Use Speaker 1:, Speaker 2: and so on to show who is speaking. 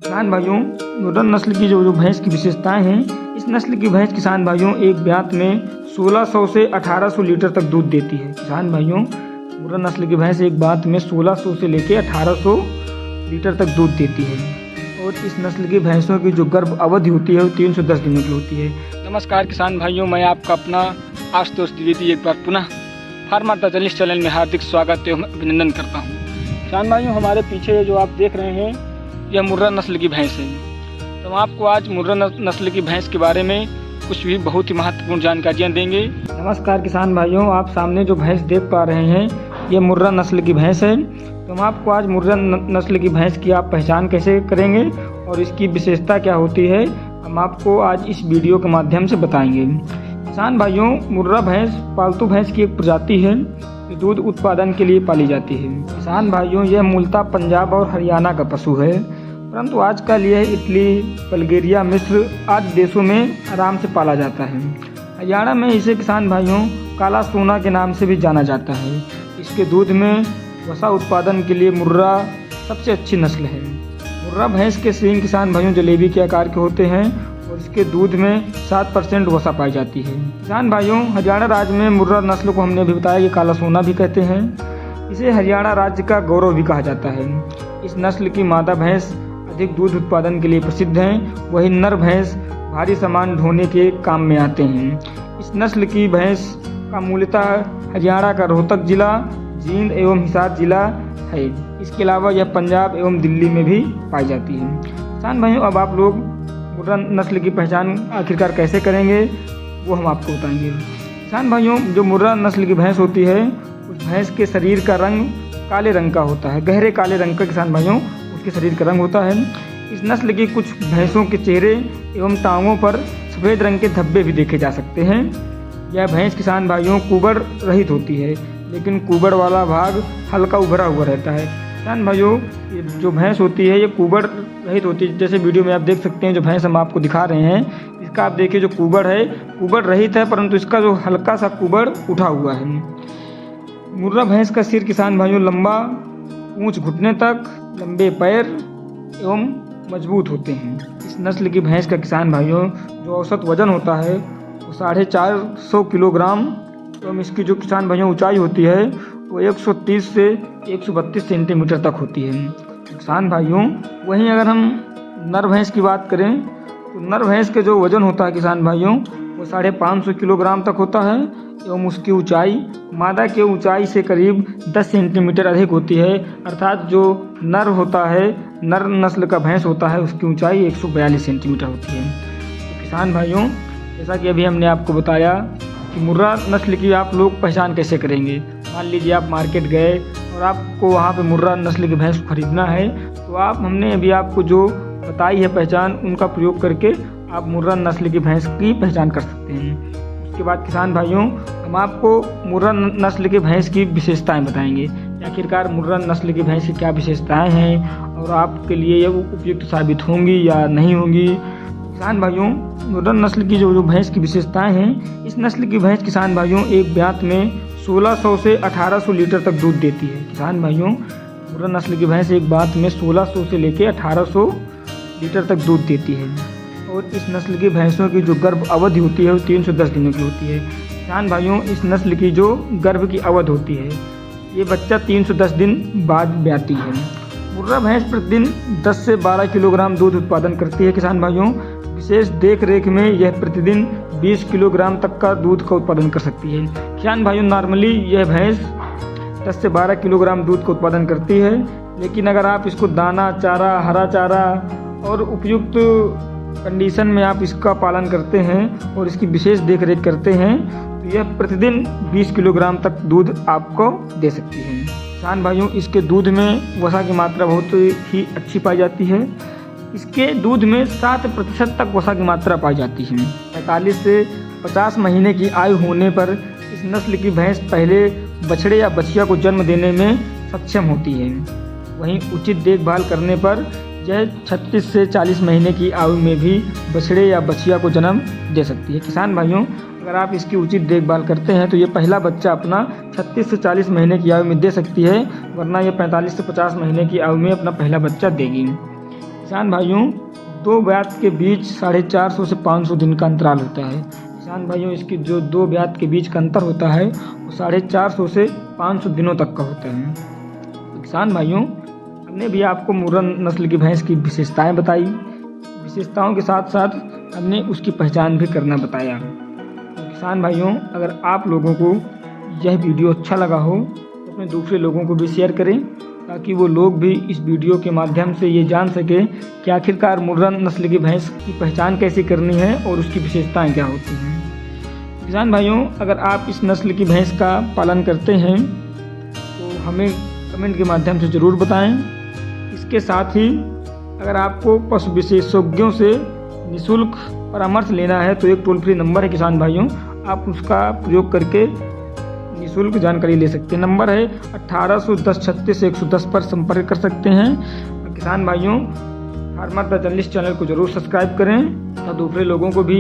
Speaker 1: किसान भाइयों, मुर्रा नस्ल की जो भैंस की विशेषताएं हैं, इस नस्ल की भैंस किसान भाइयों एक ब्यात में 1600 से 1800 लीटर तक दूध देती है। किसान भाइयों, मुर्रा नस्ल की भैंस एक ब्यात में 1600 से लेकर 1800 लीटर तक दूध देती है। और इस नस्ल की भैंसों की जो गर्भ अवधि होती है वो 310 दिनों की होती है। नमस्कार किसान भाइयों, मैं आपका अपना आशुतोष द्विवेदी एक बार पुनः फार्मर द जर्नलिस्ट चैनल में हार्दिक स्वागत एवं अभिनंदन करता हूँ। किसान भाइयों, हमारे पीछे जो आप देख रहे हैं यह मुर्रा नस्ल की भैंस है। तो हम आपको आज मुर्रा नस्ल की भैंस के बारे में कुछ भी बहुत ही महत्वपूर्ण जानकारियाँ देंगे। नमस्कार किसान भाइयों, आप सामने जो भैंस देख पा रहे हैं ये मुर्रा नस्ल की भैंस है। तो हम आपको आज मुर्रा नस्ल की भैंस की आप पहचान कैसे करेंगे और इसकी विशेषता क्या होती है, हम आपको आज इस वीडियो के माध्यम से बताएंगे। किसान भाइयों, मुर्रा भैंस पालतू भैंस की एक प्रजाति है जो दूध उत्पादन के लिए पाली जाती है। किसान भाइयों, यह मूलतः पंजाब और हरियाणा का पशु है, परंतु आजकल यह इटली, बल्गेरिया, मिस्र आदि देशों में आराम से पाला जाता है। हरियाणा में इसे किसान भाइयों काला सोना के नाम से भी जाना जाता है। इसके दूध में वसा उत्पादन के लिए मुर्रा सबसे अच्छी नस्ल है। मुर्रा भैंस के सींग किसान भाइयों जलेबी के आकार के होते हैं और इसके दूध में 7% वसा पाई जाती है। किसान भाइयों, हरियाणा राज्य में मुर्रा नस्ल को हमने अभी बताया कि काला सोना भी कहते हैं। इसे हरियाणा राज्य का गौरव भी कहा जाता है। इस नस्ल की मादा भैंस अधिक दूध उत्पादन के लिए प्रसिद्ध हैं, वहीं नर भैंस भारी सामान ढोने के काम में आते हैं। इस नस्ल की भैंस का मूलतः हरियाणा का रोहतक जिला, जींद एवं हिसार जिला है। इसके अलावा यह पंजाब एवं दिल्ली में भी पाई जाती है। किसान भाइयों, अब आप लोग मुर्रा नस्ल की पहचान आखिरकार कैसे करेंगे वो हम आपको बताएंगे। किसान भाइयों, जो मुर्रा नस्ल की भैंस होती है उस भैंस के शरीर का रंग काले रंग का होता है, गहरे काले रंग का किसान भाइयों उसके शरीर का रंग होता है। इस नस्ल की कुछ भैंसों के चेहरे एवं टांगों पर सफ़ेद रंग के धब्बे भी देखे जा सकते हैं। यह भैंस किसान भाइयों कुबड़ रहित होती है, लेकिन कुबड़ वाला भाग हल्का उभरा हुआ रहता है। किसान भाइयों, जो भैंस होती है ये कुबड़ रहित होती है। जैसे वीडियो में आप देख सकते हैं जो भैंस हम आपको दिखा रहे हैं, इसका आप देखिए जो कुबड़ है कुबड़ रहित है, परंतु इसका जो हल्का सा कुबड़ उठा हुआ है। मुर्रा भैंस का सिर किसान भाइयों लंबा, ऊंच घुटने तक, लंबे पैर एवं मजबूत होते हैं। इस नस्ल की भैंस का किसान भाइयों जो औसत वजन होता है वो 450 किलोग्राम एवं इसकी जो किसान भाइयों ऊंचाई होती है वो 130 से 132 सेंटीमीटर तक होती है। किसान भाइयों, वहीं अगर हम नर भैंस की बात करें तो नर भैंस के जो वजन होता है किसान भाइयों वो 550 किलोग्राम तक होता है एवं उसकी ऊंचाई मादा के ऊंचाई से करीब 10 सेंटीमीटर अधिक होती है। अर्थात जो नर होता है, नर नस्ल का भैंस होता है, उसकी ऊंचाई 142 सेंटीमीटर होती है। तो किसान भाइयों, जैसा कि अभी हमने आपको बताया कि मुर्रा नस्ल की आप लोग पहचान कैसे करेंगे। मान लीजिए आप मार्केट गए और आपको वहाँ पे मुर्रा नस्ल की भैंस खरीदना है, तो हमने अभी आपको जो बताई है पहचान, उनका प्रयोग करके आप मुर्रा नस्ल की भैंस की पहचान कर सकते हैं। उसके बाद किसान भाइयों, हम आपको मुर्रा नस्ल की भैंस की विशेषताएं बताएंगे। आखिरकार मुर्रा नस्ल की भैंस की क्या विशेषताएं हैं और आपके लिए ये उपयुक्त साबित होंगी या नहीं होंगी। किसान भाइयों, मुर्रा नस्ल की जो भैंस की विशेषताएं हैं, इस नस्ल की भैंस किसान भाइयों एक ब्यात में 1600 से 1800 लीटर तक दूध देती है। किसान भाइयों, मुर्रा नस्ल की भैंस एक ब्यात में 1600 से लेकर 1800 लीटर तक दूध देती है। और इस नस्ल की भैंसों की जो गर्भ अवधि होती है वो 310 दिनों की होती है। किसान भाइयों, इस नस्ल की जो गर्भ की अवधि होती है ये बच्चा 310 दिन बाद ब्याती है। मुर्रा भैंस प्रतिदिन 10 से 12 किलोग्राम दूध उत्पादन करती है। किसान भाइयों, विशेष देख रेख में यह प्रतिदिन 20 किलोग्राम तक का दूध का उत्पादन कर सकती है। किसान भाइयों, नॉर्मली यह भैंस 10 से 12 किलोग्राम दूध का उत्पादन करती है, लेकिन अगर आप इसको दाना, चारा, हरा चारा और उपयुक्त कंडीशन में आप इसका पालन करते हैं और इसकी विशेष देख रेख करते हैं तो यह प्रतिदिन 20 किलोग्राम तक दूध आपको दे सकती है। किसान भाइयों, इसके दूध में वसा की मात्रा बहुत ही अच्छी पाई जाती है। इसके दूध में 7% तक वसा की मात्रा पाई जाती है। 45 से 50 महीने की आयु होने पर इस नस्ल की भैंस पहले बछड़े या बछिया को जन्म देने में सक्षम होती है। वहीं उचित देखभाल करने पर यह 36 से 40 महीने की आयु में भी बछड़े या बछिया को जन्म दे सकती है। किसान भाइयों, अगर आप इसकी उचित देखभाल करते हैं तो ये पहला बच्चा अपना 36 से 40 महीने की आयु में दे सकती है, वरना ये 45 से 50 महीने की आयु में अपना पहला बच्चा देगी। किसान भाइयों, 2 ब्यात के बीच 450 से 500 दिन का अंतराल होता है। किसान भाइयों, इसकी जो 2 ब्यात के बीच का अंतर होता है वो 450 से 500 दिनों तक का होता है। तो किसान भाइयों, हमने भी आपको मुर्रा नस्ल की भैंस की विशेषताएं बताई। विशेषताओं के साथ साथ हमने उसकी पहचान भी करना बताया। तो किसान भाइयों, अगर आप लोगों को यह वीडियो अच्छा लगा हो तो अपने दूसरे लोगों को भी शेयर करें, ताकि वो लोग भी इस वीडियो के माध्यम से ये जान सके कि आखिरकार मुर्रा नस्ल की भैंस की पहचान कैसे करनी है और उसकी विशेषताएं क्या होती हैं। किसान भाइयों, अगर आप इस नस्ल की भैंस का पालन करते हैं तो हमें कमेंट के माध्यम से ज़रूर बताएं। इसके साथ ही अगर आपको पशु विशेषज्ञों से निःशुल्क परामर्श लेना है तो एक टोल फ्री नंबर है किसान भाइयों, आप उसका प्रयोग करके निःशुल्क जानकारी ले सकते हैं। नंबर है 1810 पर संपर्क कर सकते हैं। किसान भाइयों, फार्मर द जर्नलिस्ट चैनल को जरूर सब्सक्राइब करें और दूसरे लोगों को भी